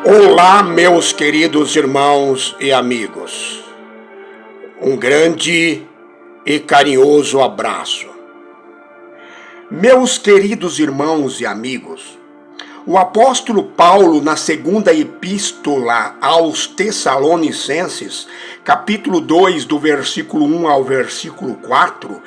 Olá, meus queridos irmãos e amigos. Um grande e carinhoso abraço. Meus queridos irmãos e amigos, o apóstolo Paulo, na segunda epístola aos Tessalonicenses, capítulo 2, do versículo 1 ao versículo 4,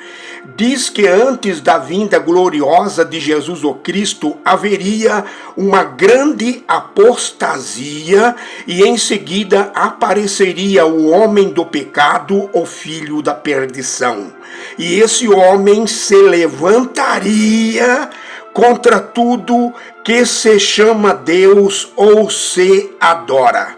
diz que antes da vinda gloriosa de Jesus o Cristo haveria uma grande apostasia e em seguida apareceria o homem do pecado, o filho da perdição. E esse homem se levantaria contra tudo que se chama Deus ou se adora.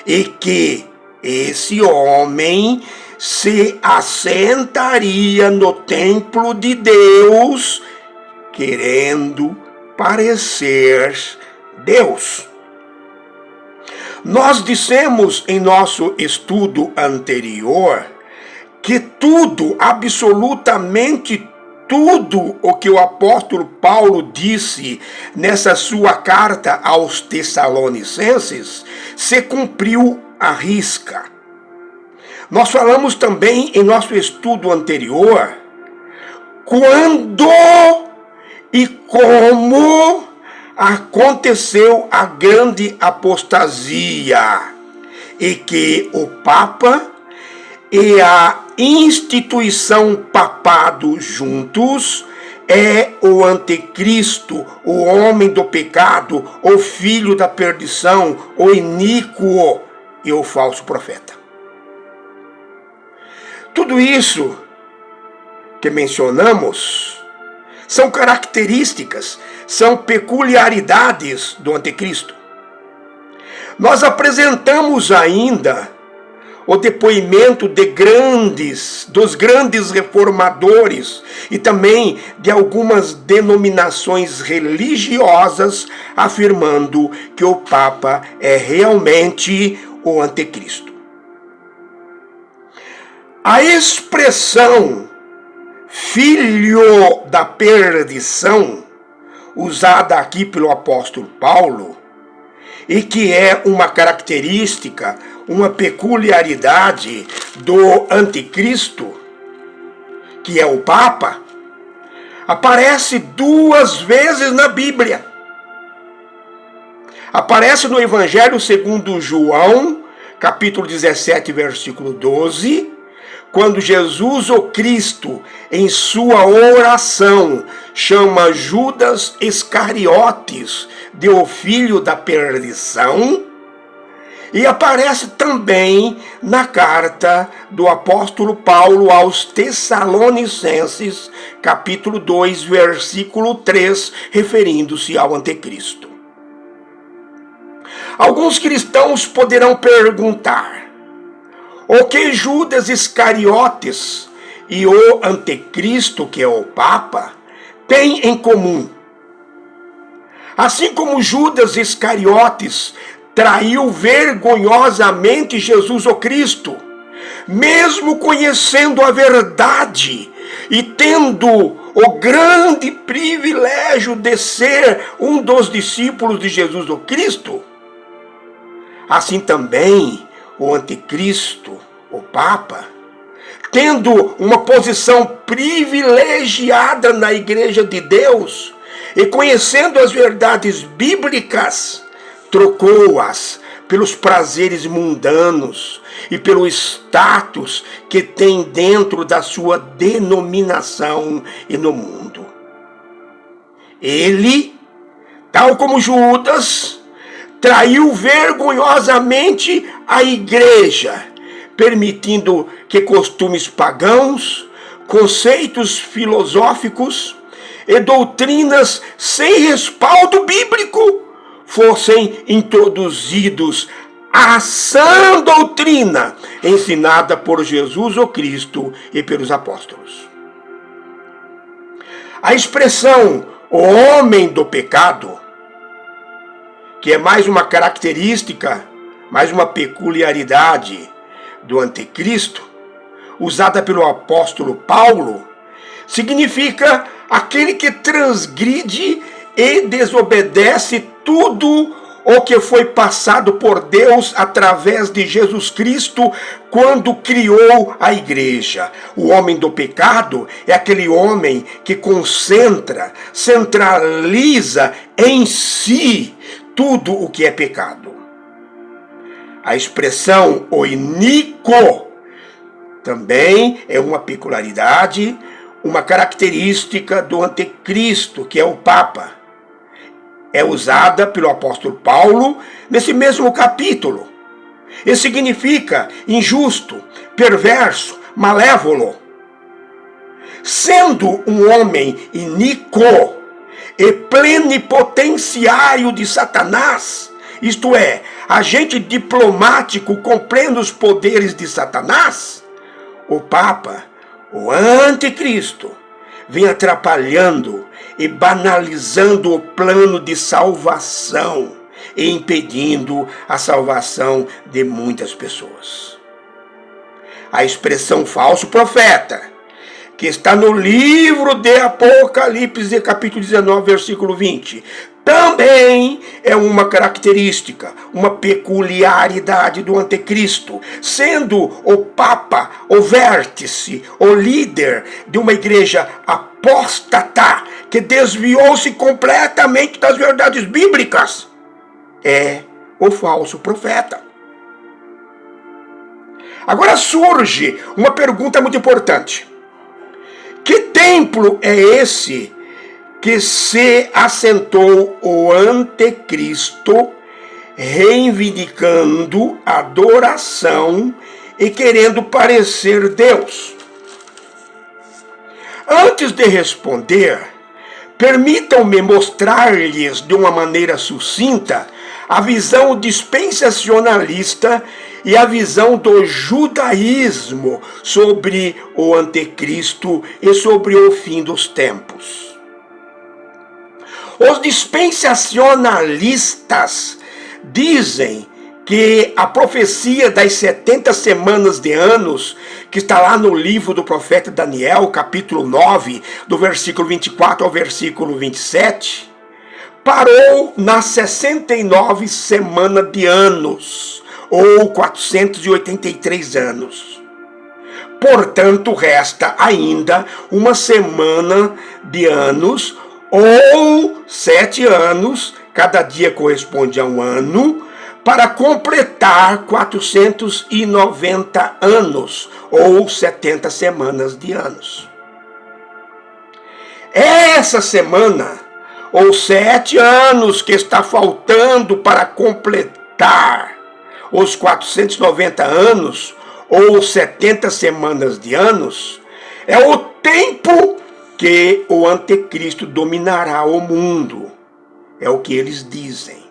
E que esse homem se assentaria no templo de Deus, querendo parecer Deus. Nós dissemos em nosso estudo anterior que tudo, absolutamente tudo o que o apóstolo Paulo disse nessa sua carta aos Tessalonicenses se cumpriu à risca. Nós falamos também em nosso estudo anterior quando e como aconteceu a grande apostasia e que o Papa e a instituição papado juntos é o anticristo, o homem do pecado, o filho da perdição, o iníquo e o falso profeta. Tudo isso que mencionamos são características, são peculiaridades do anticristo. Nós apresentamos ainda o depoimento dos grandes reformadores e também de algumas denominações religiosas afirmando que o Papa é realmente o anticristo. A expressão filho da perdição, usada aqui pelo apóstolo Paulo, e que é uma característica, uma peculiaridade do anticristo, que é o Papa, aparece 2 vezes na Bíblia. Aparece no Evangelho segundo João, capítulo 17, versículo 12, quando Jesus o Cristo, em sua oração, chama Judas Iscariotes de o filho da perdição, e aparece também na carta do apóstolo Paulo aos Tessalonicenses, capítulo 2, versículo 3, referindo-se ao anticristo. Alguns cristãos poderão perguntar: o que Judas Iscariotes e o anticristo, que é o Papa, têm em comum? Assim como Judas Iscariotes traiu vergonhosamente Jesus o Cristo, mesmo conhecendo a verdade e tendo o grande privilégio de ser um dos discípulos de Jesus o Cristo, assim também o anticristo, o Papa, tendo uma posição privilegiada na Igreja de Deus e conhecendo as verdades bíblicas, trocou-as pelos prazeres mundanos e pelo status que tem dentro da sua denominação e no mundo. Ele, tal como Judas, traiu vergonhosamente a igreja, permitindo que costumes pagãos, conceitos filosóficos e doutrinas sem respaldo bíblico fossem introduzidos à sã doutrina ensinada por Jesus o Cristo e pelos apóstolos. A expressão "o homem do pecado", que é mais uma característica, mais uma peculiaridade do anticristo, usada pelo apóstolo Paulo, significa aquele que transgride e desobedece tudo o que foi passado por Deus através de Jesus Cristo quando criou a igreja. O homem do pecado é aquele homem que centraliza em si tudo o que é pecado. A expressão o iníquo também é uma peculiaridade, uma característica do anticristo, que é o Papa. É usada pelo apóstolo Paulo nesse mesmo capítulo. E significa injusto, perverso, malévolo. Sendo um homem iníquo e plenipotenciário de Satanás, isto é, agente diplomático com plenos poderes de Satanás, o Papa, o anticristo, vem atrapalhando e banalizando o plano de salvação e impedindo a salvação de muitas pessoas. A expressão falso profeta, que está no livro de Apocalipse, capítulo 19, versículo 20, também é uma característica, uma peculiaridade do anticristo, sendo o Papa o vértice, o líder de uma igreja apóstata, que desviou-se completamente das verdades bíblicas. É o falso profeta. Agora surge uma pergunta muito importante. Que templo é esse que se assentou o anticristo, reivindicando adoração e querendo parecer Deus? Antes de responder, permitam-me mostrar-lhes de uma maneira sucinta a visão dispensacionalista e a visão do judaísmo sobre o anticristo e sobre o fim dos tempos. Os dispensacionalistas dizem que a profecia das 70 semanas de anos, que está lá no livro do profeta Daniel, capítulo 9, do versículo 24 ao versículo 27, parou nas 69 semanas de anos, ou 483 anos. Portanto, resta ainda uma semana de anos, ou 7 anos, cada dia corresponde a um ano, para completar 490 anos, ou 70 semanas de anos. Essa semana, ou 7 anos que está faltando para completar os 490 anos, ou 70 semanas de anos, é o tempo que o anticristo dominará o mundo. É o que eles dizem.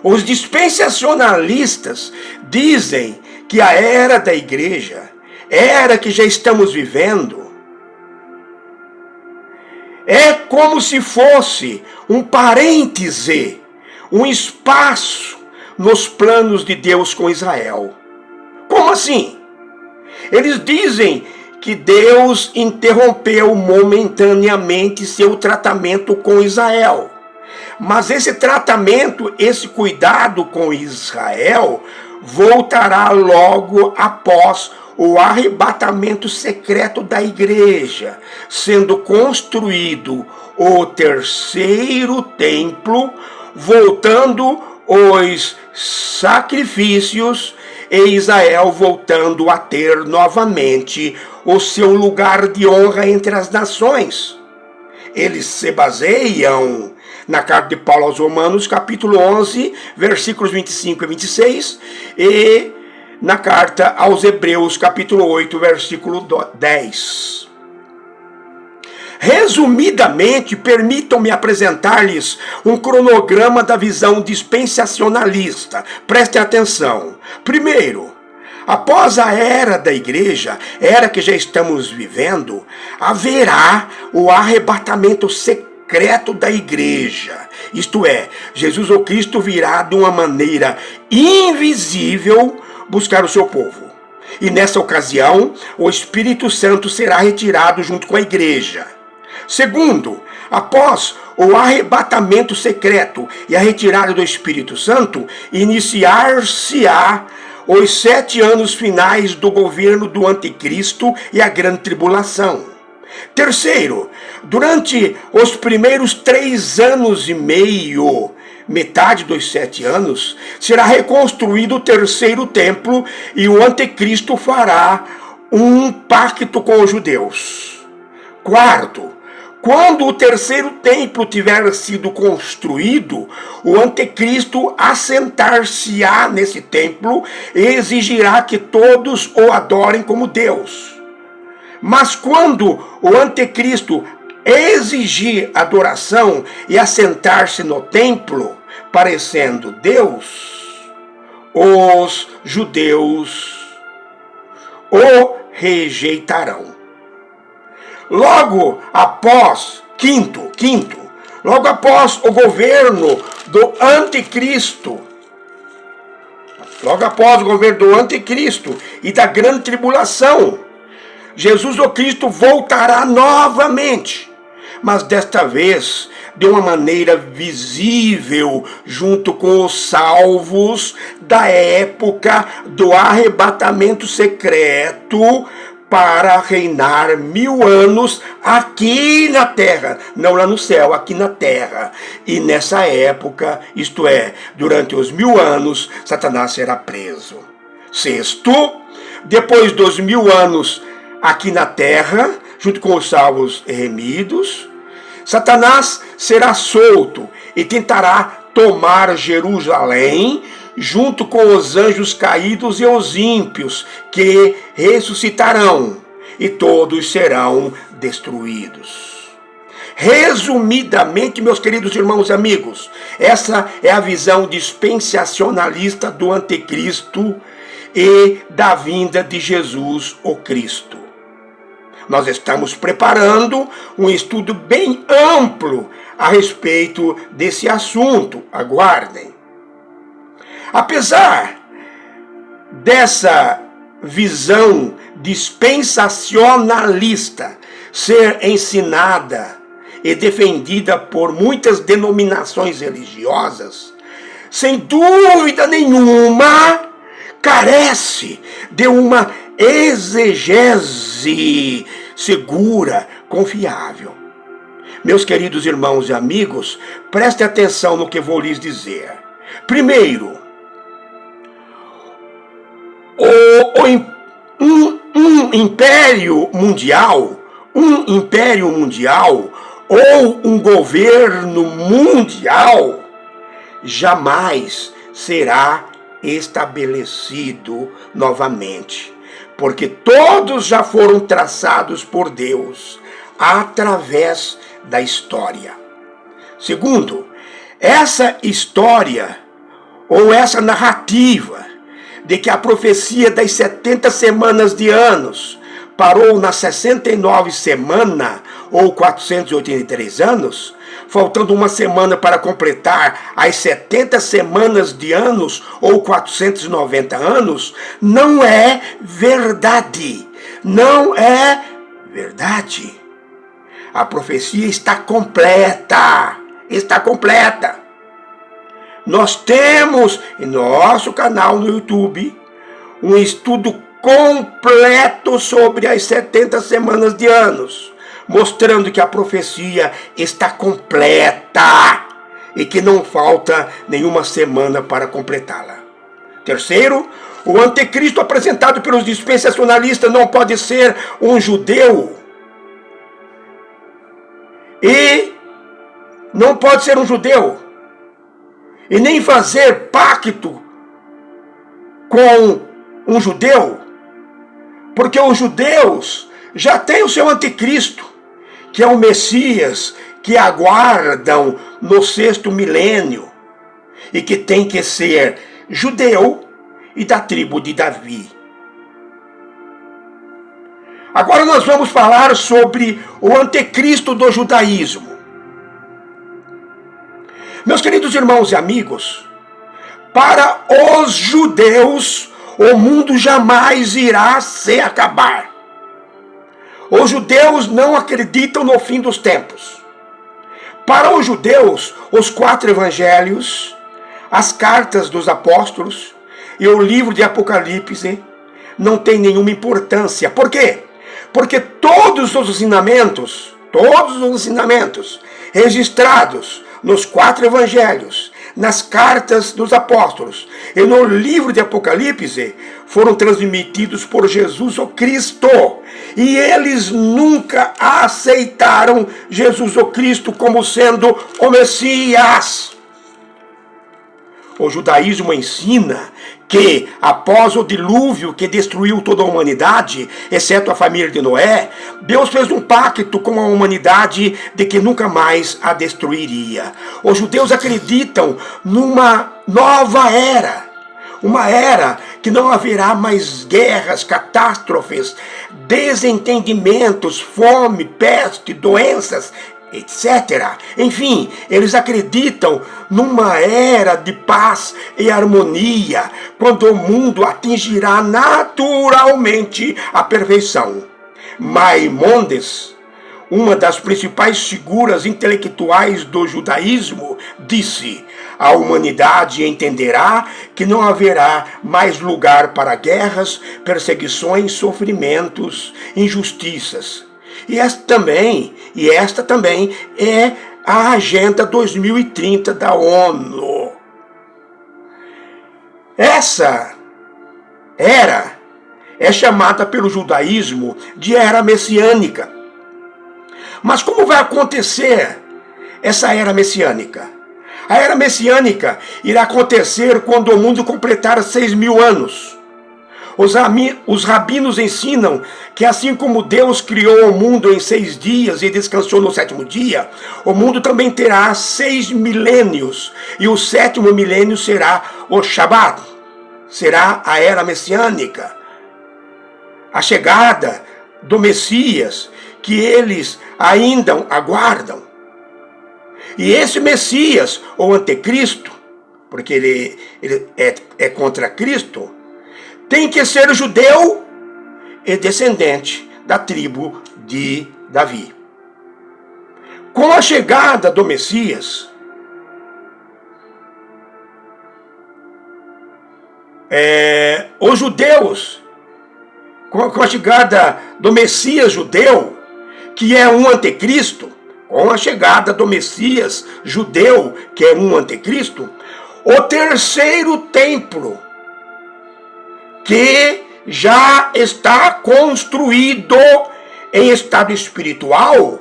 Os dispensacionalistas dizem que a era da igreja, era que já estamos vivendo, é como se fosse um parêntese, um espaço nos planos de Deus com Israel. Como assim? Eles dizem que Deus interrompeu momentaneamente seu tratamento com Israel. Mas esse tratamento, esse cuidado com Israel, voltará logo após o arrebatamento secreto da igreja, sendo construído o terceiro templo, voltando os sacrifícios e Israel voltando a ter novamente o seu lugar de honra entre as nações. Eles se baseiam na carta de Paulo aos Romanos, capítulo 11, versículos 25 e 26, e na carta aos Hebreus, capítulo 8, versículo 10. Resumidamente, permitam-me apresentar-lhes um cronograma da visão dispensacionalista. Prestem atenção. Primeiro, após a era da igreja, era que já estamos vivendo, haverá o arrebatamento secreto da igreja. Isto é, Jesus ou Cristo virá de uma maneira invisível buscar o seu povo. E nessa ocasião, o Espírito Santo será retirado junto com a igreja. Segundo, após o arrebatamento secreto e a retirada do Espírito Santo, iniciar-se-á os 7 anos finais do governo do Anticristo e a grande tribulação. Terceiro, durante os primeiros 3 anos e meio, metade dos 7 anos, será reconstruído o terceiro templo e o Anticristo fará um pacto com os judeus. Quarto, quando o terceiro templo tiver sido construído, o Anticristo assentar-se-á nesse templo e exigirá que todos o adorem como Deus. Mas quando o Anticristo exigir adoração e assentar-se no templo, parecendo Deus, os judeus o rejeitarão. Logo após o governo do Anticristo, e da grande tribulação, Jesus o Cristo voltará novamente, mas desta vez de uma maneira visível, junto com os salvos da época do arrebatamento secreto, para reinar 1000 anos aqui na terra, não lá no céu, aqui na terra. E nessa época, isto é, durante os 1000 anos, Satanás será preso. Sexto, depois dos 1000 anos aqui na terra, junto com os salvos remidos, Satanás será solto e tentará tomar Jerusalém, junto com os anjos caídos e os ímpios, que ressuscitarão, e todos serão destruídos. Resumidamente, meus queridos irmãos e amigos, essa é a visão dispensacionalista do Anticristo e da vinda de Jesus o Cristo. Nós estamos preparando um estudo bem amplo a respeito desse assunto. Aguardem. Apesar dessa visão dispensacionalista ser ensinada e defendida por muitas denominações religiosas, sem dúvida nenhuma, carece de uma exegese segura, confiável. Meus queridos irmãos e amigos, prestem atenção no que vou lhes dizer. Primeiro, um império mundial ou um governo mundial jamais será estabelecido novamente, porque todos já foram traçados por Deus através da história. Segundo, essa história ou essa narrativa de que a profecia das 70 semanas de anos parou na 69 semana ou 483 anos, faltando uma semana para completar as 70 semanas de anos ou 490 anos, não é verdade. Não é verdade. A profecia está completa. Está completa. Nós temos em nosso canal no YouTube um estudo completo sobre as 70 semanas de anos, mostrando que a profecia está completa e que não falta nenhuma semana para completá-la. Terceiro, o anticristo apresentado pelos dispensacionalistas não pode ser um judeu. E não pode ser um judeu. E nem fazer pacto com um judeu, porque os judeus já têm o seu anticristo, que é o Messias, que aguardam no 6º milênio, e que tem que ser judeu e da tribo de Davi. Agora nós vamos falar sobre o anticristo do judaísmo. Meus queridos irmãos e amigos, para os judeus, o mundo jamais irá se acabar. Os judeus não acreditam no fim dos tempos. Para os judeus, os 4 evangelhos, as cartas dos apóstolos e o livro de Apocalipse não têm nenhuma importância. Por quê? Porque todos os ensinamentos registrados nos 4 evangelhos, nas cartas dos apóstolos e no livro de Apocalipse foram transmitidos por Jesus o Cristo. E eles nunca aceitaram Jesus o Cristo como sendo o Messias. O judaísmo ensina que após o dilúvio que destruiu toda a humanidade, exceto a família de Noé, Deus fez um pacto com a humanidade de que nunca mais a destruiria. Os judeus acreditam numa nova era, uma era que não haverá mais guerras, catástrofes, desentendimentos, fome, peste, doenças, etc. Enfim, eles acreditam numa era de paz e harmonia, quando o mundo atingirá naturalmente a perfeição. Maimônides, uma das principais figuras intelectuais do judaísmo, disse: a humanidade entenderá que não haverá mais lugar para guerras, perseguições, sofrimentos, injustiças. E esta também é a Agenda 2030 da ONU. Essa era é chamada pelo judaísmo de era messiânica. Mas como vai acontecer essa era messiânica? A era messiânica irá acontecer quando o mundo completar 6.000 anos. Os rabinos ensinam que assim como Deus criou o mundo em 6 dias e descansou no 7º dia, o mundo também terá 6 milênios, e o 7º milênio será o Shabat, será a era messiânica, a chegada do Messias que eles ainda aguardam. E esse Messias, ou anticristo, porque ele é contra Cristo, tem que ser judeu e descendente da tribo de Davi. Com a chegada do Messias, os judeus, com a chegada do Messias judeu, que é um anticristo, com a chegada do Messias judeu, que é um anticristo, o 3º templo, que já está construído em estado espiritual,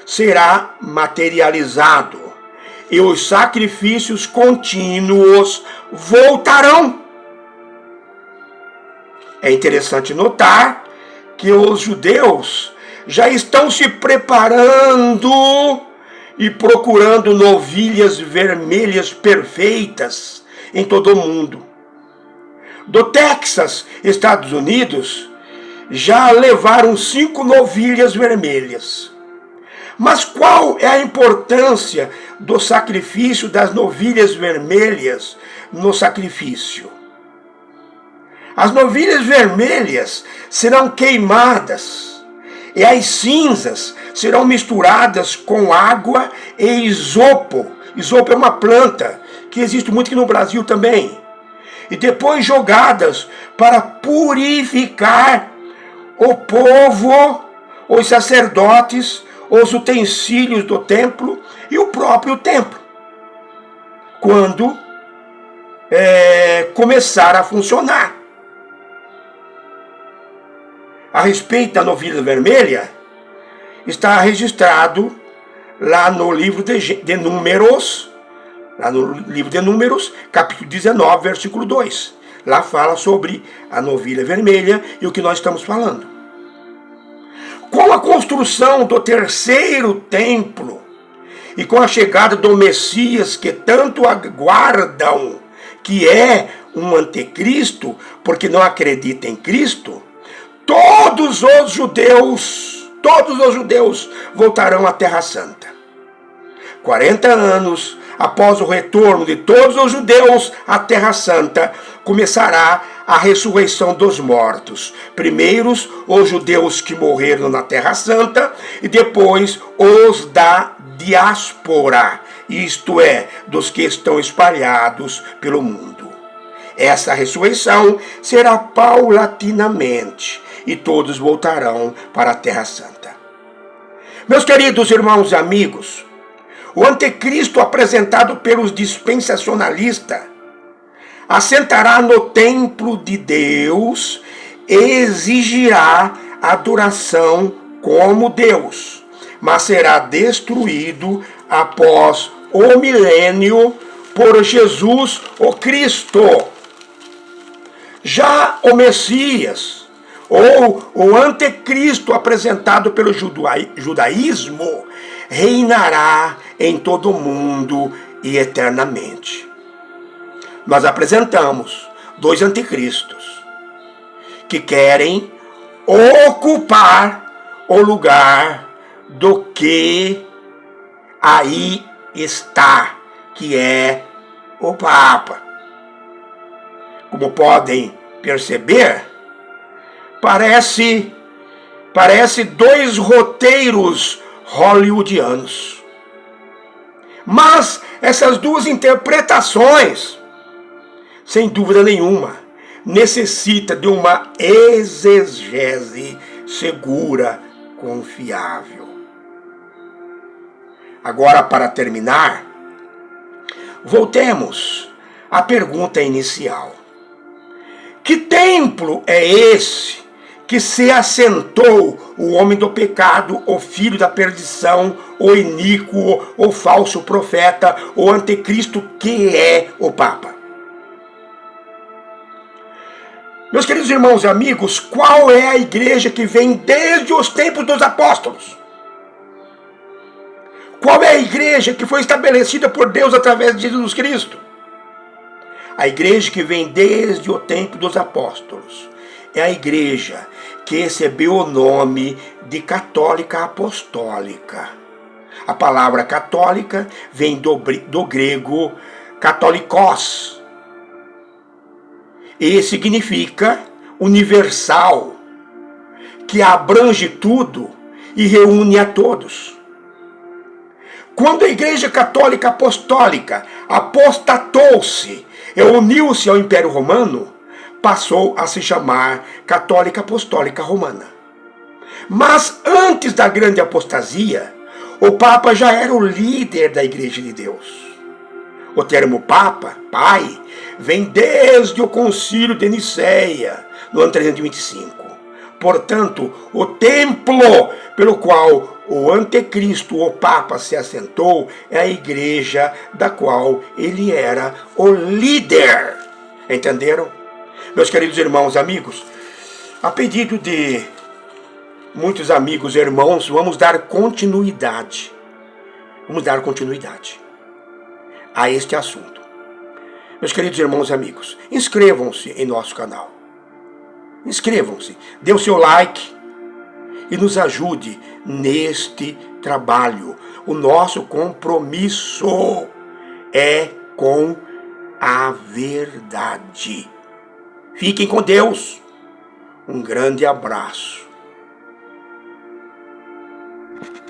será materializado e os sacrifícios contínuos voltarão. É interessante notar que os judeus já estão se preparando e procurando novilhas vermelhas perfeitas em todo o mundo. Do Texas, Estados Unidos, já levaram 5 novilhas vermelhas. Mas qual é a importância do sacrifício das novilhas vermelhas no sacrifício? As novilhas vermelhas serão queimadas e as cinzas serão misturadas com água e isopo. Isopo é uma planta que existe muito aqui no Brasil também. E depois jogadas para purificar o povo, os sacerdotes, os utensílios do templo e o próprio templo, quando começar a funcionar. A respeito da novilha vermelha, está registrado lá no livro de Números, lá no livro de Números, capítulo 19, versículo 2. Lá fala sobre a novilha vermelha e o que nós estamos falando. Com a construção do 3º templo e com a chegada do Messias que tanto aguardam, que é um anticristo, porque não acredita em Cristo, todos os judeus voltarão à Terra Santa. 40 anos após o retorno de todos os judeus à Terra Santa, começará a ressurreição dos mortos. Primeiros os judeus que morreram na Terra Santa e depois os da diáspora, isto é, dos que estão espalhados pelo mundo. Essa ressurreição será paulatinamente e todos voltarão para a Terra Santa. Meus queridos irmãos e amigos, o anticristo apresentado pelos dispensacionalistas assentará no templo de Deus e exigirá adoração como Deus, mas será destruído após o milênio por Jesus o Cristo. Já o Messias, ou o anticristo apresentado pelo judaísmo, reinará em todo o mundo e eternamente. Nós apresentamos dois anticristos que querem ocupar o lugar do que aí está, que é o Papa. Como podem perceber, parece dois roteiros hollywoodianos. Mas essas duas interpretações, sem dúvida nenhuma, necessita de uma exegese segura, confiável. Agora, para terminar, voltemos à pergunta inicial. Que templo é esse que se assentou o homem do pecado, o filho da perdição, o iníquo, o falso profeta, o anticristo, que é o Papa? Meus queridos irmãos e amigos, qual é a igreja que vem desde os tempos dos apóstolos? Qual é a igreja que foi estabelecida por Deus através de Jesus Cristo? A igreja que vem desde o tempo dos apóstolos é a igreja que recebeu o nome de católica apostólica. A palavra católica vem do grego katolikos e significa universal, que abrange tudo e reúne a todos. Quando a Igreja Católica Apostólica apostatou-se e uniu-se ao Império Romano, passou a se chamar Católica Apostólica Romana. Mas antes da grande apostasia, o Papa já era o líder da Igreja de Deus. O termo Papa, Pai, vem desde o Concílio de Nicéia, no ano 325. Portanto, o templo pelo qual o anticristo, o Papa, se assentou é a igreja da qual ele era o líder. Entenderam? Meus queridos irmãos e amigos, a pedido de muitos amigos e irmãos, vamos dar continuidade a este assunto. Meus queridos irmãos e amigos, inscrevam-se em nosso canal. Inscrevam-se, dê o seu like e nos ajude neste trabalho. O nosso compromisso é com a verdade. Fiquem com Deus. Um grande abraço.